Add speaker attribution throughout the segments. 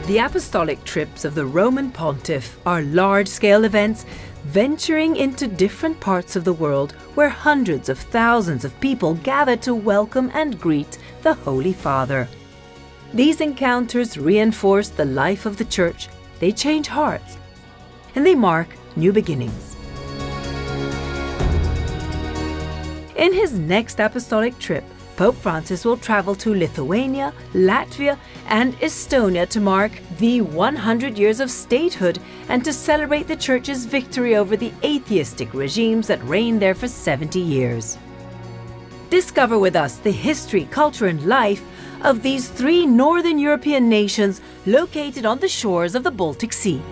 Speaker 1: The apostolic trips of the Roman Pontiff are large-scale events venturing into different parts of the world where hundreds of thousands of people gather to welcome and greet the Holy Father. These encounters reinforce the life of the Church, they change hearts, and they mark new beginnings. In his next apostolic trip, Pope Francis will travel to Lithuania, Latvia and Estonia to mark the 100 years of statehood and to celebrate the Church's victory over the atheistic regimes that reigned there for 70 years. Discover with us the history, culture and life of these three Northern European nations located on the shores of the Baltic Sea.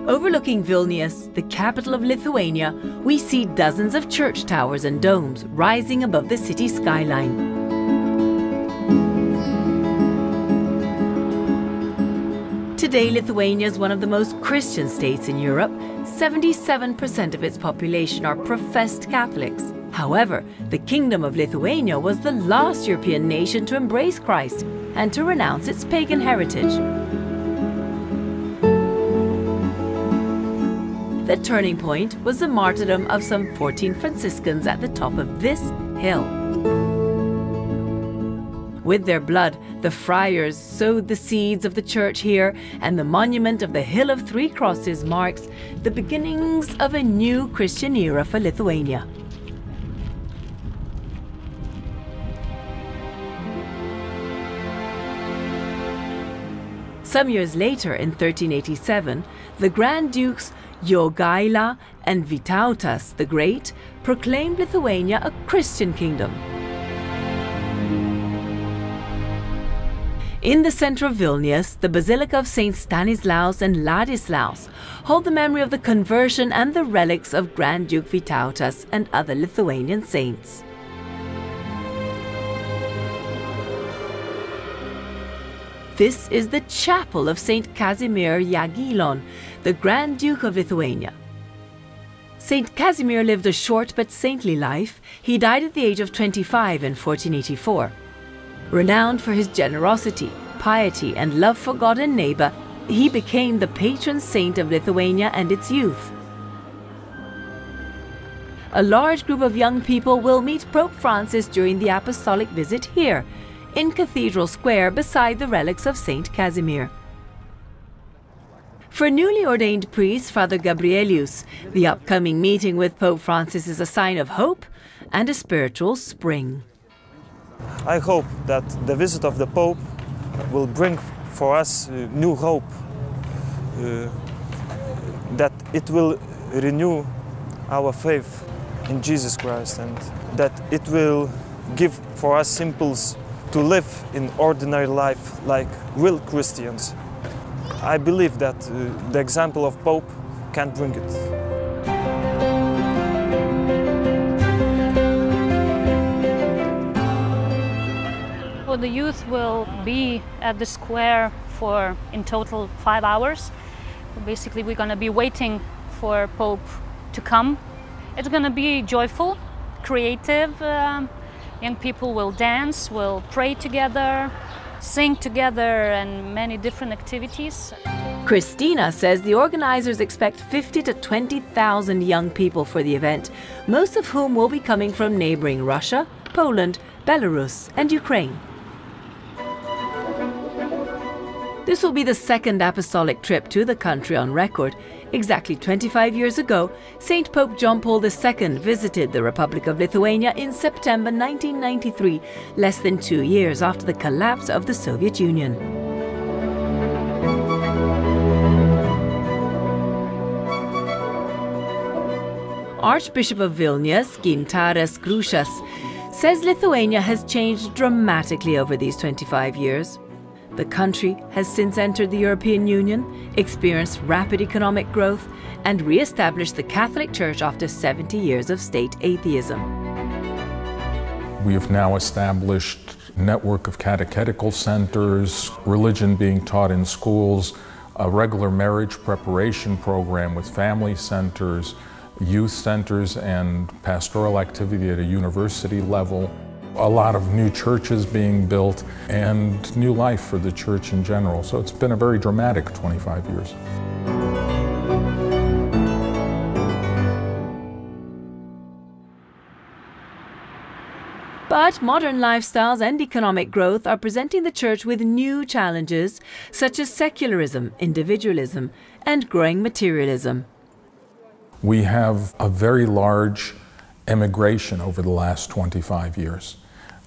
Speaker 1: Overlooking Vilnius, the capital of Lithuania, we see dozens of church towers and domes rising above the city skyline. Today, Lithuania is one of the most Christian states in Europe. 77% of its population are professed Catholics. However, the Kingdom of Lithuania was the last European nation to embrace Christ and to renounce its pagan heritage. The turning point was the martyrdom of some 14 Franciscans at the top of this hill. With their blood, the friars sowed the seeds of the church here, and the monument of the Hill of Three Crosses marks the beginnings of a new Christian era for Lithuania. Some years later, in 1387, the Grand Dukes Jogaila and Vytautas the Great proclaimed Lithuania a Christian kingdom. In the center of Vilnius, the Basilica of St. Stanislaus and Ladislaus hold the memory of the conversion and the relics of Grand Duke Vytautas and other Lithuanian saints. This is the chapel of St. Casimir Jagellon, the Grand Duke of Lithuania. St. Casimir lived a short but saintly life. He died at the age of 25 in 1484. Renowned for his generosity, piety and love for God and neighbor, he became the patron saint of Lithuania and its youth. A large group of young people will meet Pope Francis during the apostolic visit here, in Cathedral Square beside the relics of St. Casimir. For newly ordained priest Father Gabrielius, the upcoming meeting with Pope Francis is a sign of hope and a spiritual spring.
Speaker 2: I hope that the visit of the Pope will bring for us new hope, that it will renew our faith in Jesus Christ, and that it will give for us impulse to live in ordinary life like real Christians. I believe that the example of Pope can bring it.
Speaker 3: Well, the youth will be at the square for in total 5 hours. Basically, we're going to be waiting for Pope to come. It's going to be joyful, creative. Young people will dance, will pray together, sing together, and many different activities.
Speaker 1: Christina says the organizers expect 50 to 20,000 young people for the event, most of whom will be coming from neighboring Russia, Poland, Belarus, and Ukraine. This will be the second apostolic trip to the country on record. Exactly 25 years ago, St. Pope John Paul II visited the Republic of Lithuania in September 1993, less than 2 years after the collapse of the Soviet Union. Archbishop of Vilnius, Gintaras Grušas, says Lithuania has changed dramatically over these 25 years. The country has since entered the European Union, experienced rapid economic growth, and re-established the Catholic Church after 70 years of state atheism.
Speaker 4: We have now established network of catechetical centers, religion being taught in schools, a regular marriage preparation program with family centers, youth centers, and pastoral activity at a university level. A lot of new churches being built and new life for the church in general. So it's been a very dramatic 25 years.
Speaker 1: But modern lifestyles and economic growth are presenting the Church with new challenges, such as secularism, individualism, and growing materialism.
Speaker 4: We have a very large emigration over the last 25 years.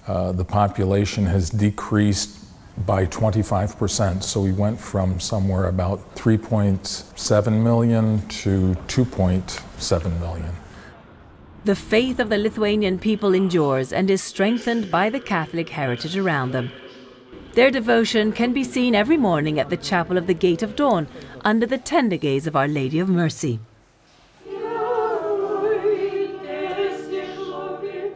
Speaker 4: The population has decreased by 25%, so we went from somewhere about 3.7 million to 2.7 million.
Speaker 1: The faith of the Lithuanian people endures and is strengthened by the Catholic heritage around them. Their devotion can be seen every morning at the Chapel of the Gate of Dawn under the tender gaze of Our Lady of Mercy.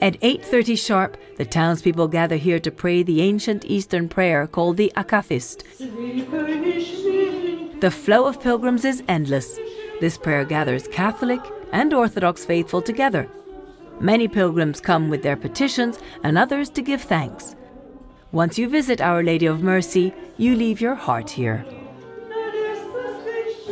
Speaker 1: At 8:30 sharp, the townspeople gather here to pray the ancient Eastern prayer called the Akathist. The flow of pilgrims is endless. This prayer gathers Catholic and Orthodox faithful together. Many pilgrims come with their petitions and others to give thanks. Once you visit Our Lady of Mercy, you leave your heart here.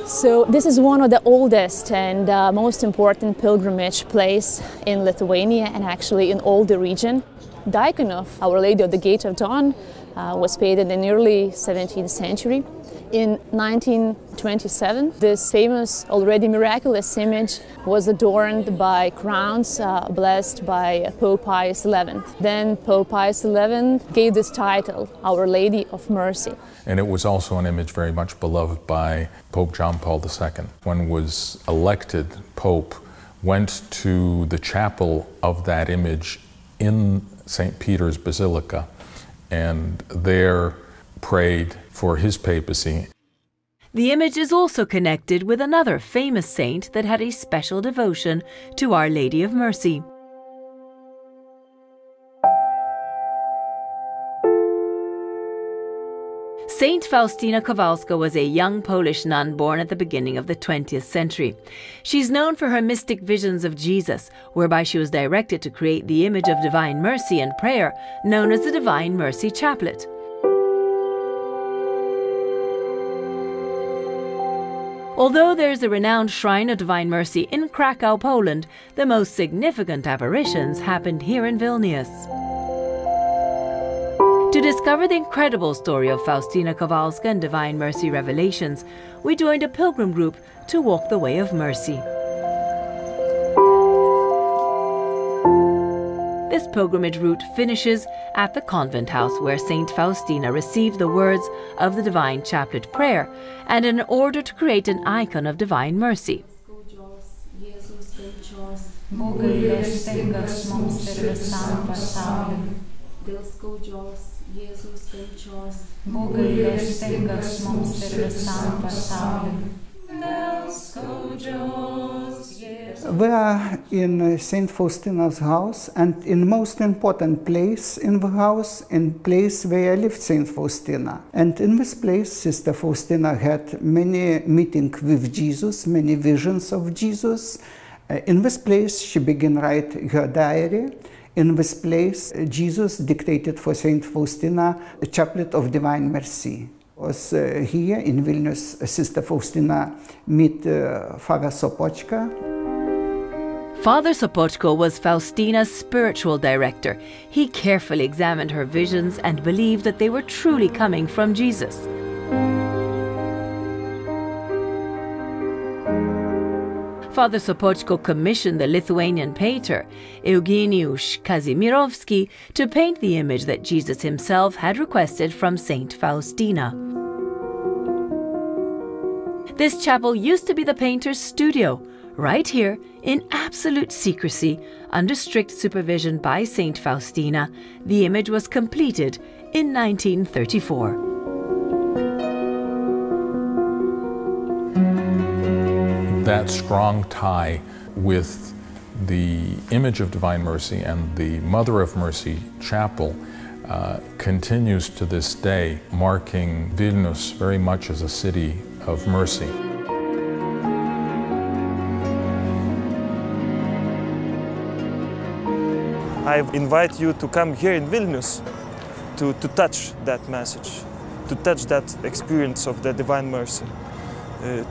Speaker 5: So this is one of the oldest and most important pilgrimage place in Lithuania and actually in all the region. The icon of Our Lady of the Gate of Dawn was painted in the early 17th century. In 1927, this famous, already miraculous image was adorned by crowns blessed by Pope Pius XI. Then Pope Pius XI gave this title, Our Lady of Mercy.
Speaker 4: And it was also an image very much beloved by Pope John Paul II. When was elected Pope, went to the chapel of that image in St. Peter's Basilica, and there prayed for his papacy.
Speaker 1: The image is also connected with another famous saint that had a special devotion to Our Lady of Mercy. Saint Faustina Kowalska was a young Polish nun born at the beginning of the 20th century. She's known for her mystic visions of Jesus, whereby she was directed to create the image of divine mercy and prayer, known as the Divine Mercy Chaplet. Although there is a renowned shrine of Divine Mercy in Krakow, Poland, the most significant apparitions happened here in Vilnius. To discover the incredible story of Faustina Kowalska and Divine Mercy revelations, we joined a pilgrim group to walk the way of mercy. This pilgrimage route finishes at the convent house where Saint Faustina received the words of the Divine Chaplet prayer, and in order to create an icon of Divine Mercy.
Speaker 6: We are in Saint Faustina's house, and in most important place in the house, in place where lived Saint Faustina. And in this place, Sister Faustina had many meetings with Jesus, many visions of Jesus. In this place, she began write her diary. In this place, Jesus dictated for Saint Faustina a chaplet of Divine Mercy. Was here in Vilnius, Sister Faustina met Father Sopochka.
Speaker 1: Father Sopochko was Faustina's spiritual director. He carefully examined her visions and believed that they were truly coming from Jesus. Father Sopochko commissioned the Lithuanian painter, Eugeniusz Kazimierowski, to paint the image that Jesus himself had requested from Saint Faustina. This chapel used to be the painter's studio. Right here, in absolute secrecy, under strict supervision by Saint Faustina, the image was completed in 1934.
Speaker 4: That strong tie with the image of Divine Mercy and the Mother of Mercy Chapel continues to this day, marking Vilnius very much as a city of mercy.
Speaker 2: I invite you to come here in Vilnius to touch that message, to touch that experience of the divine mercy,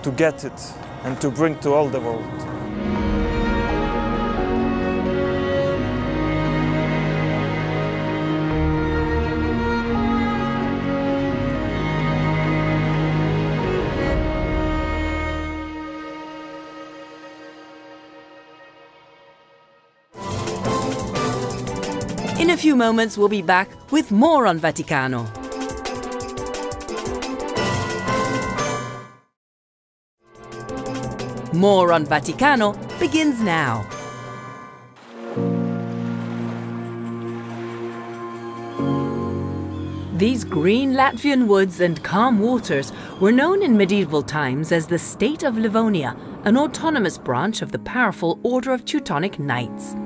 Speaker 2: to get it and to bring to all the world.
Speaker 1: In a few moments, we'll be back with more on Vaticano. More on Vaticano begins now. These green Latvian woods and calm waters were known in medieval times as the State of Livonia, an autonomous branch of the powerful Order of Teutonic Knights.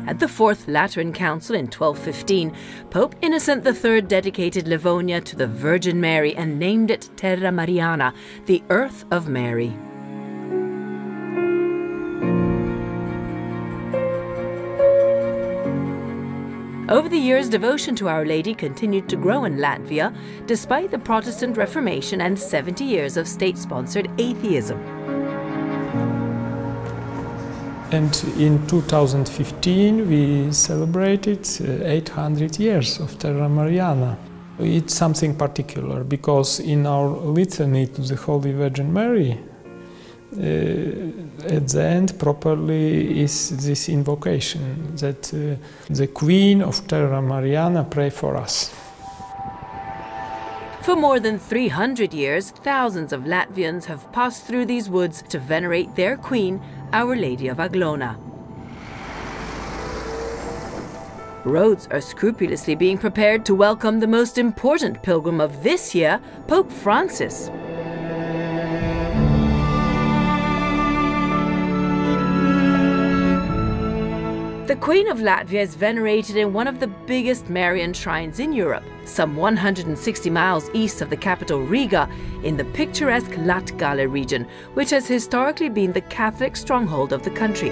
Speaker 1: At the Fourth Lateran Council in 1215, Pope Innocent III dedicated Livonia to the Virgin Mary and named it Terra Mariana, the Earth of Mary. Over the years, devotion to Our Lady continued to grow in Latvia, despite the Protestant Reformation and 70 years of state-sponsored atheism.
Speaker 7: And in 2015 we celebrated 800 years of Terra Mariana. It's something particular because in our litany to the Holy Virgin Mary, at the end properly is this invocation that the Queen of Terra Mariana pray for us.
Speaker 1: For more than 300 years, thousands of Latvians have passed through these woods to venerate their queen, Our Lady of Aglona. Roads are scrupulously being prepared to welcome the most important pilgrim of this year, Pope Francis. The Queen of Latvia is venerated in one of the biggest Marian shrines in Europe, some 160 miles east of the capital Riga, in the picturesque Latgale region, which has historically been the Catholic stronghold of the country.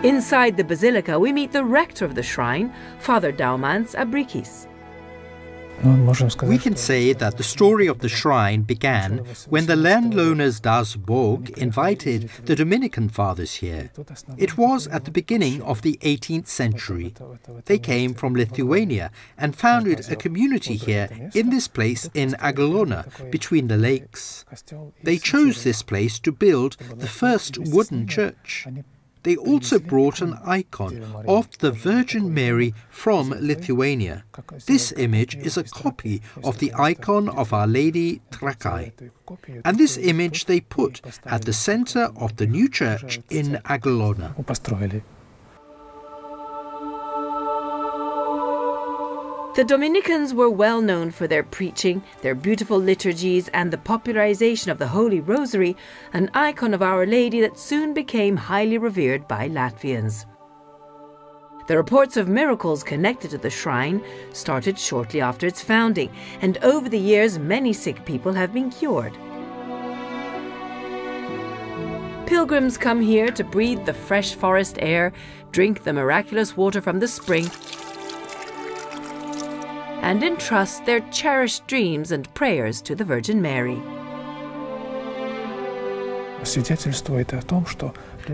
Speaker 1: Inside the basilica, we meet the rector of the shrine, Father Daumans Abrikis.
Speaker 8: We can say that the story of the shrine began when the landowners Das Borg invited the Dominican fathers here. It was at the beginning of the 18th century. They came from Lithuania and founded a community here in this place in Aglona, between the lakes. They chose this place to build the first wooden church. They also brought an icon of the Virgin Mary from Lithuania. This image is a copy of the icon of Our Lady Trakai. And this image they put at the center of the new church in Aglona.
Speaker 1: The Dominicans were well known for their preaching, their beautiful liturgies, and the popularization of the Holy Rosary, an icon of Our Lady that soon became highly revered by Latvians. The reports of miracles connected to the shrine started shortly after its founding, and over the years many sick people have been cured. Pilgrims come here to breathe the fresh forest air, drink the miraculous water from the spring, and entrust their cherished dreams and prayers to the Virgin Mary.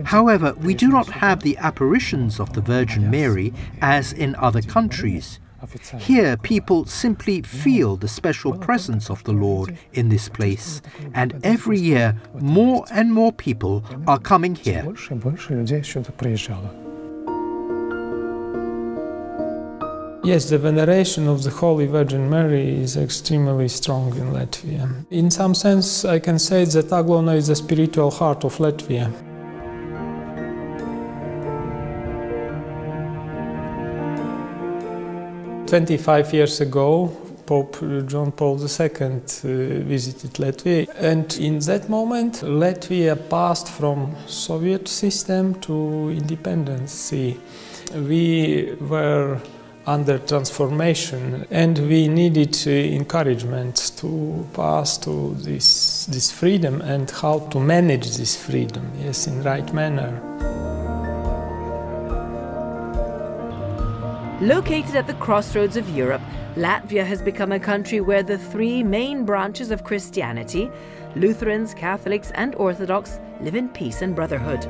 Speaker 8: However, we do not have the apparitions of the Virgin Mary as in other countries. Here, people simply feel the special presence of the Lord in this place, and every year more and more people are coming here.
Speaker 7: Yes, the veneration of the Holy Virgin Mary is extremely strong in Latvia. In some sense, I can say that Aglona is the spiritual heart of Latvia. "25 years ago, Pope John Paul II visited Latvia. And in that moment, Latvia passed from Soviet system to independence. We were under transformation, and we needed encouragement to pass to this freedom and how to manage this freedom, yes, in right manner.
Speaker 1: Located at the crossroads of Europe, Latvia has become a country where the three main branches of Christianity, Lutherans, Catholics and Orthodox, live in peace and brotherhood.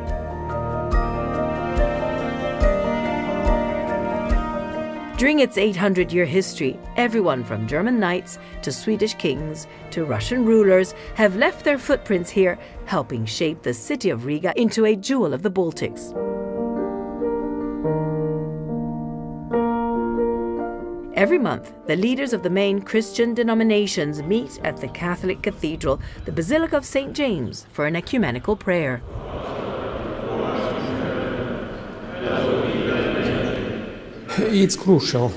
Speaker 1: During its 800-year history, everyone from German knights to Swedish kings to Russian rulers have left their footprints here, helping shape the city of Riga into a jewel of the Baltics. Every month, the leaders of the main Christian denominations meet at the Catholic Cathedral, the Basilica of St. James, for an ecumenical prayer.
Speaker 7: It's crucial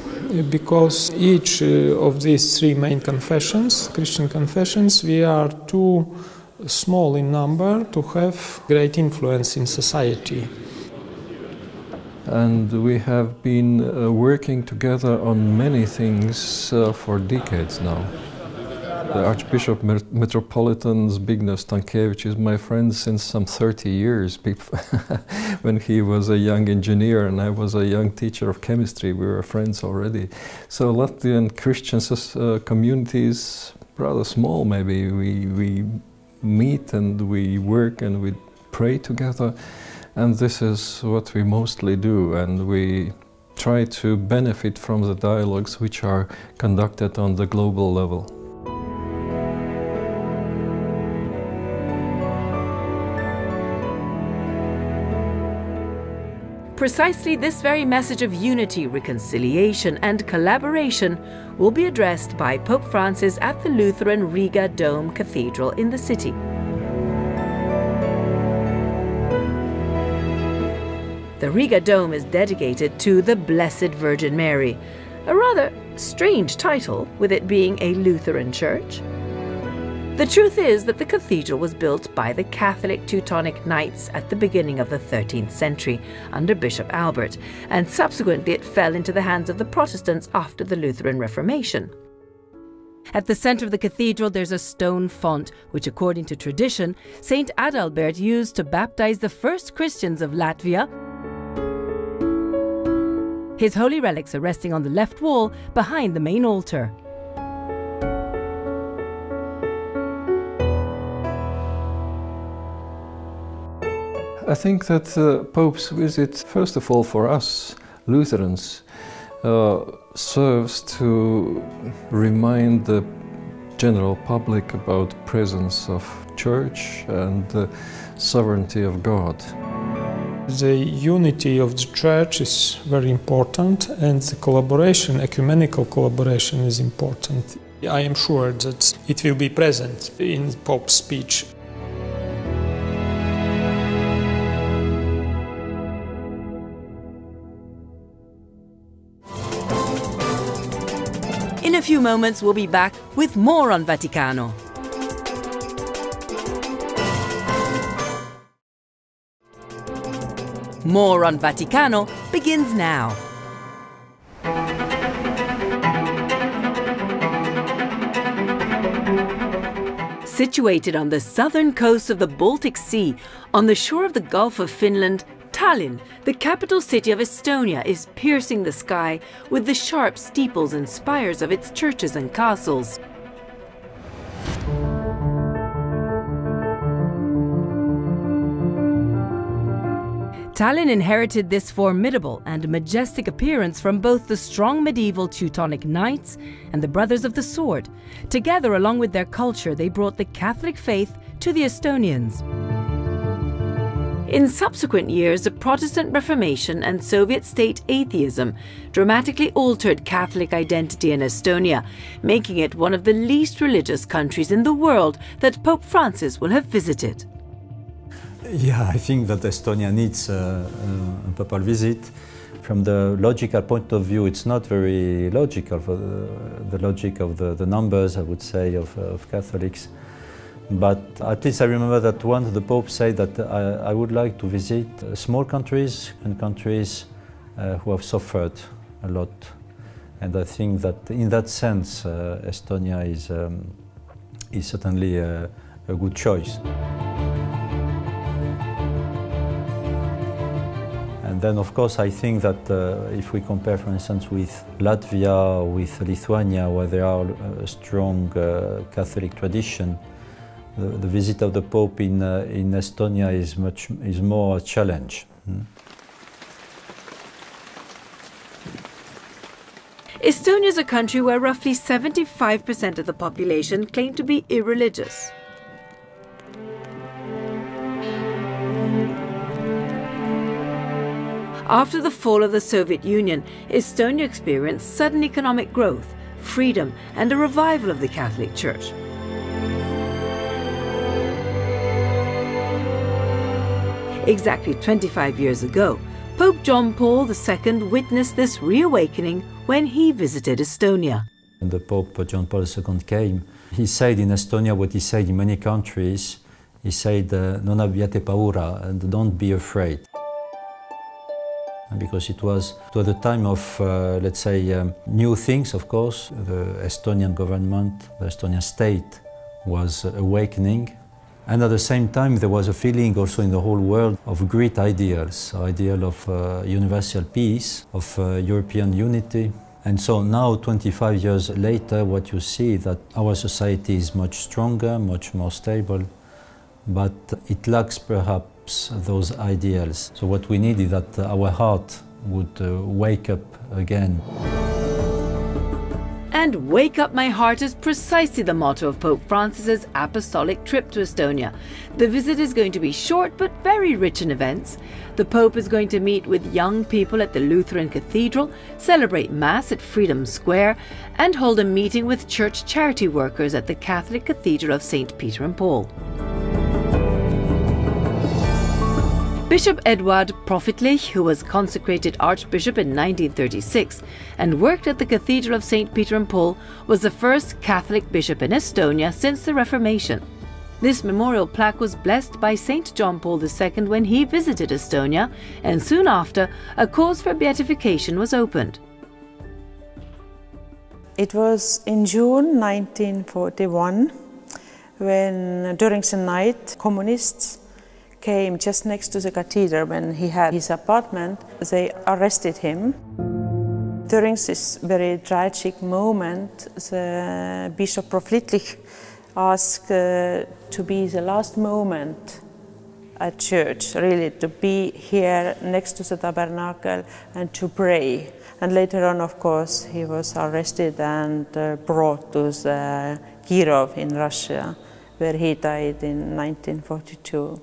Speaker 7: because each of these three main confessions, Christian confessions, we are too small in number to have great influence in society.
Speaker 9: And we have been working together on many things for decades now. The Archbishop Metropolitan Zbigniew Stankiewicz is my friend since some 30 years. When he was a young engineer and I was a young teacher of chemistry, we were friends already. So Latvian Christian community is rather small, maybe. We meet and we work and we pray together. And this is what we mostly do. And we try to benefit from the dialogues which are conducted on the global level.
Speaker 1: Precisely this very message of unity, reconciliation and collaboration will be addressed by Pope Francis at the Lutheran Riga Dome Cathedral in the city. The Riga Dome is dedicated to the Blessed Virgin Mary, a rather strange title with it being a Lutheran church. The truth is that the cathedral was built by the Catholic Teutonic Knights at the beginning of the 13th century under Bishop Albert, and subsequently it fell into the hands of the Protestants after the Lutheran Reformation. At the center of the cathedral there's a stone font, which according to tradition, Saint Adalbert used to baptize the first Christians of Latvia. His holy relics are resting on the left wall behind the main altar.
Speaker 9: I think that Pope's visit, first of all for us, Lutherans, serves to remind the general public about the presence of Church and the sovereignty of God.
Speaker 7: The unity of the Church is very important, and the collaboration, ecumenical collaboration, is important. I am sure that it will be present in Pope's speech.
Speaker 1: In a few moments, we'll be back with more on Vaticano. More on Vaticano begins now. Situated on the southern coast of the Baltic Sea, on the shore of the Gulf of Finland, Tallinn, the capital city of Estonia, is piercing the sky with the sharp steeples and spires of its churches and castles. Tallinn inherited this formidable and majestic appearance from both the strong medieval Teutonic Knights and the Brothers of the Sword. Together, along with their culture, they brought the Catholic faith to the Estonians. In subsequent years, the Protestant Reformation and Soviet state atheism dramatically altered Catholic identity in Estonia, making it one of the least religious countries in the world that Pope Francis will have visited.
Speaker 10: Yeah, I think that Estonia needs a papal visit From the logical point of view, it's not very logical for the logic of the numbers, I would say, of Catholics. But at least I remember that once the Pope said that I would like to visit small countries and countries who have suffered a lot. And I think that in that sense, Estonia is certainly a good choice. And then, of course, I think that if we compare, for instance, with Latvia, with Lithuania, where there are a strong Catholic tradition, the visit of the Pope in Estonia is more a challenge.
Speaker 1: Estonia is a country where roughly 75% of the population claim to be irreligious. After the fall of the Soviet Union, Estonia experienced sudden economic growth, freedom, and a revival of the Catholic Church. Exactly 25 years ago, Pope John Paul II witnessed this reawakening when he visited Estonia.
Speaker 10: When the Pope John Paul II came, he said in Estonia what he said in many countries. He said, "Non abbiate paura," and don't be afraid. Because it was the time of, let's say, new things, of course. The Estonian government, the Estonian state was awakening. And at the same time, there was a feeling also in the whole world of great ideals, ideal of universal peace, of European unity. And so now, 25 years later, what you see that our society is much stronger, much more stable, but it lacks perhaps those ideals. So what we need is that our heart would wake up again.
Speaker 1: And "Wake Up My Heart" is precisely the motto of Pope Francis's apostolic trip to Estonia. The visit is going to be short but very rich in events. The Pope is going to meet with young people at the Lutheran Cathedral, celebrate Mass at Freedom Square, and hold a meeting with church charity workers at the Catholic Cathedral of St. Peter and Paul. Bishop Eduard Profitlich, who was consecrated Archbishop in 1936 and worked at the Cathedral of St. Peter and Paul, was the first Catholic bishop in Estonia since the Reformation. This memorial plaque was blessed by St. John Paul II when he visited Estonia, and soon after, a cause for beatification was opened.
Speaker 11: It was in June 1941 when, during the night, communists came just next to the cathedral. When he had his apartment, they arrested him. During this very tragic moment, the Bishop Profitlich asked to be the last moment at church, really to be here next to the tabernacle and to pray. And later on, of course, he was arrested and brought to the Kirov in Russia, where he died in 1942.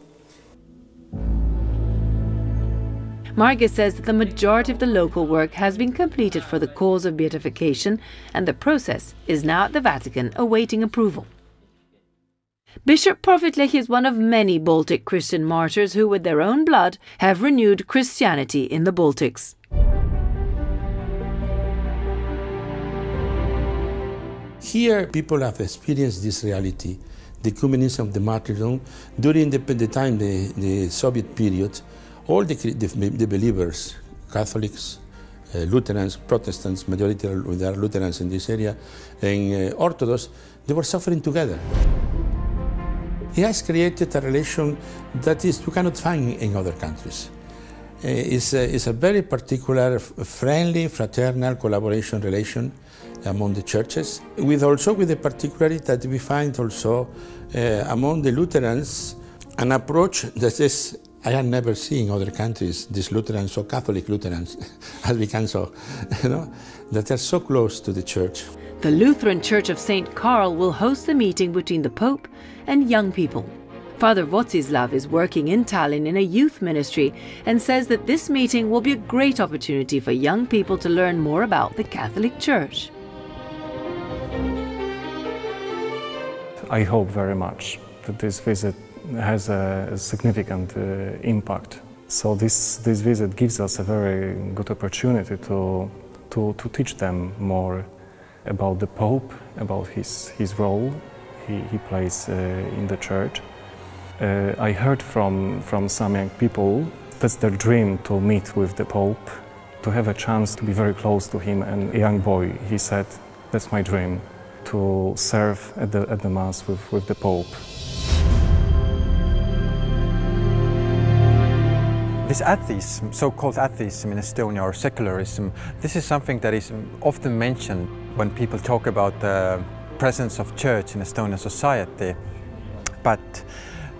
Speaker 1: Margit says that the majority of the local work has been completed for the cause of beatification, and the process is now at the Vatican awaiting approval. Bishop Profitlich is one of many Baltic Christian martyrs who, with their own blood, have renewed Christianity in the Baltics.
Speaker 12: Here, people have experienced this reality, the ecumenism, the martyrdom. During the time, the Soviet period, all the believers, Catholics, Lutherans, Protestants, majority there are Lutherans in this area, and Orthodox, they were suffering together. He has created a relation that you cannot find in other countries. It's a very particular, friendly, fraternal collaboration relation among the churches, with the particularity that we find also among the Lutherans, an approach that is, I have never seen in other countries, these Lutherans, so Catholic Lutherans, as we can so, that are so close to the church.
Speaker 1: The Lutheran Church of St. Carl will host the meeting between the Pope and young people. Father Wojcislaw is working in Tallinn in a youth ministry and says that this meeting will be a great opportunity for young people to learn more about the Catholic Church.
Speaker 13: I hope very much that this visit has a significant impact
Speaker 14: So this visit gives us a very good opportunity to teach them more about the Pope, about his role he plays in the Church. I heard from some young people that's their dream to meet with the Pope, to have a chance to be very close to him. And a young boy, he said, that's my dream, to serve at the Mass with the Pope.
Speaker 15: This atheism, so-called atheism in Estonia, or secularism, this is something that is often mentioned when people talk about the presence of church in Estonian society. But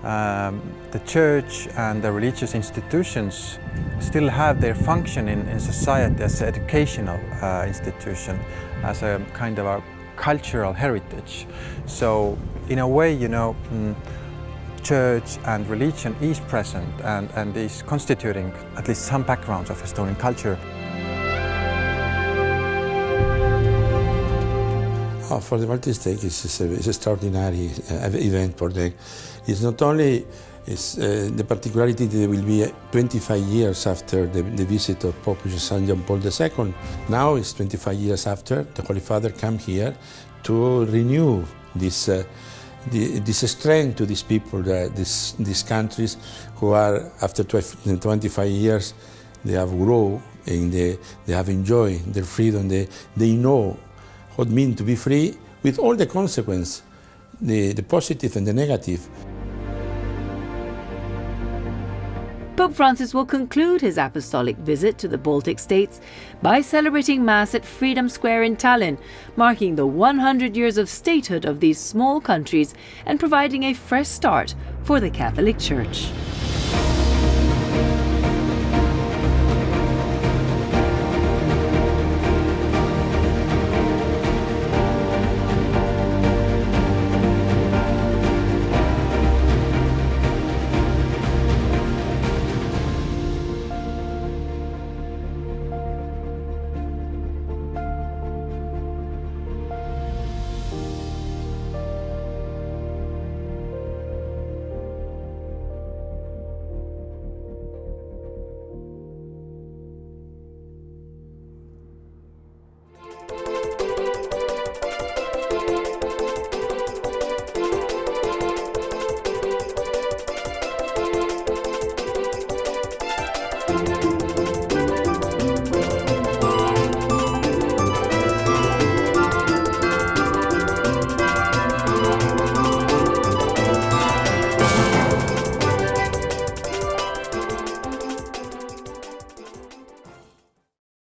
Speaker 15: the church and the religious institutions still have their function in society as an educational institution, as a kind of a cultural heritage. So in a way, you know, church and religion is present and is constituting at least some backgrounds of Estonian culture.
Speaker 12: For the Baltic State, it's an extraordinary event for them. It's not only the particularity that it will be 25 years after the visit of Pope St. John Paul II. Now it's 25 years after the Holy Father came here to renew this strength to these people, these countries who are, after 25 years, they have grown and they have enjoyed their freedom. They know what it means to be free, with all the consequences, the positive and the negative.
Speaker 1: Pope Francis will conclude his apostolic visit to the Baltic states by celebrating Mass at Freedom Square in Tallinn, marking the 100 years of statehood of these small countries and providing a fresh start for the Catholic Church.